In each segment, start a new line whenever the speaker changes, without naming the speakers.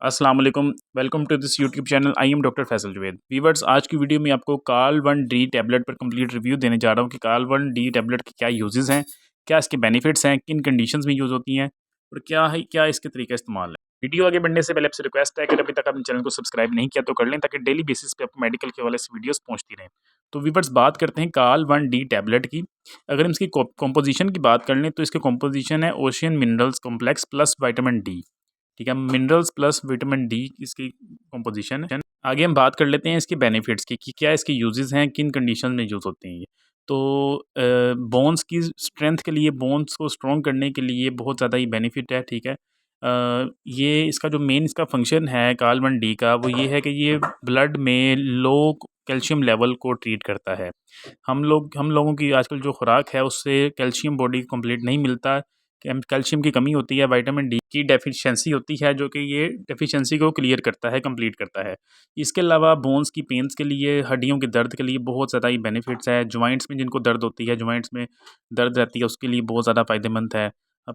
अस्सलाम वालेकुम। Welcome to this YouTube channel. I am doctor Faisal Juvaid. Viewers, आज की वीडियो में आपको काल-1D टैबलेट पर कंप्लीट रिव्यू देने जा रहा हूँ कि काल-1D टैबलेट के क्या यूजेस हैं, क्या इसके बेनिफिट्स हैं, किन कंडीशंस में यूज़ होती हैं और क्या इसके तरीका इस्तेमाल है। वीडियो आगे बढ़ने से पहले आपसे रिक्वेस्ट है, अगर अभी तक आपने चैनल को सब्सक्राइब नहीं किया तो कर लें, ताकि डेली बेसिस पे आपको मेडिकल के हवाले से वीडियोस पहुंचती रहें। तो वीवर्स, बात करते हैं काल-1D टैबलेट की। अगर हम इसकी कॉम्पोजिशन की बात कर लें तो इसकी कॉम्पोजिशन है ocean minerals complex plus vitamin D. ठीक है, मिनरल्स प्लस विटामिन डी इसकी कॉम्पोजिशन है। आगे हम बात कर लेते हैं इसके बेनिफिट्स की कि क्या इसके यूजेस हैं, किन कंडीशन में यूज़ होते हैं ये। तो बोन्स की स्ट्रेंथ के लिए, बोन्स को स्ट्रॉन्ग करने के लिए बहुत ज़्यादा ही बेनिफिट है। ठीक है, ये इसका जो मेन इसका फंक्शन है काल-1D का, वो ये है कि ये ब्लड में लो कैल्शियम लेवल को ट्रीट करता है। हम लोगों की आजकल जो खुराक है उससे कैल्शियम बॉडी को कंप्लीट नहीं मिलता। कैल्शियम की कमी होती है, विटामिन डी की डेफिशिएंसी होती है, जो कि ये डेफिशिएंसी को क्लियर करता है, कंप्लीट करता है। इसके अलावा बोन्स की पेन्स के लिए, हड्डियों के दर्द के लिए बहुत ज़्यादा ही बेनिफिट्स है। जॉइंट्स में जिनको दर्द होती है, जॉइंट्स में दर्द रहती है, उसके लिए बहुत ज़्यादा फ़ायदेमंद है।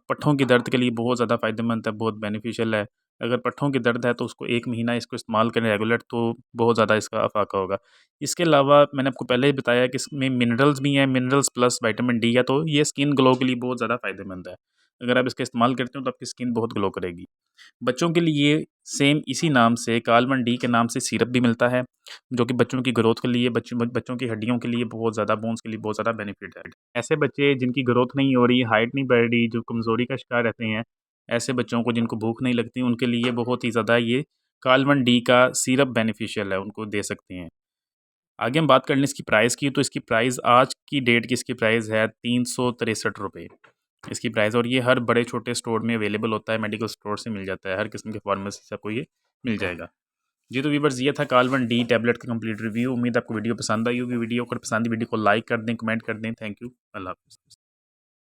पट्ठों के दर्द के लिए बहुत ज़्यादा फ़ायदेमंद है, बहुत बेनिफिशियल है। अगर पट्ठों के दर्द है तो उसको 1 महीना इसको इस्तेमाल करें रेगुलर, तो बहुत ज़्यादा इसका अफ़ाका होगा। इसके अलावा मैंने आपको पहले ही बताया कि इसमें मिनरल्स भी हैं, मिनरल्स प्लस विटामिन डी है, तो ये स्किन ग्लो के लिए बहुत ज़्यादा फ़ायदेमंद है। अगर आप इसका इस्तेमाल करते हो तो आपकी स्किन बहुत ग्लो करेगी। बच्चों के लिए सेम इसी नाम से, काल-1D के नाम से सिरप भी मिलता है, जो कि बच्चों की ग्रोथ के लिए, बच्चों की हड्डियों के लिए बहुत ज़्यादा, बोन्स के लिए बहुत ज़्यादा बेनिफिट है। ऐसे बच्चे जिनकी ग्रोथ नहीं हो रही, हाइट नहीं बढ़ रही, जो कमज़ोरी का शिकार रहते हैं, ऐसे बच्चों को जिनको भूख नहीं लगती, उनके लिए बहुत ही ज़्यादा ये काल-1D का सिरप बेनिफिशियल है, उनको दे सकते हैं। आगे हम बात कर लें इसकी प्राइस की, तो इसकी प्राइस आज की डेट की इसकी प्राइस है ₹363 इसकी प्राइस, और ये हर बड़े छोटे स्टोर में अवेलेबल होता है, मेडिकल स्टोर से मिल जाता है, हर किस्म के फार्मेसी से आपको ये मिल जाएगा। जी, तो व्यूअर्स, ये था काल-1D टैबलेट का कंप्लीट रिव्यू। उम्मीद आपको वीडियो पसंद आई होगी। वीडियो अगर पसंद आई, वीडियो को लाइक कर दें, कमेंट कर दें। Thank you. अल्लाह हाफ़िज़।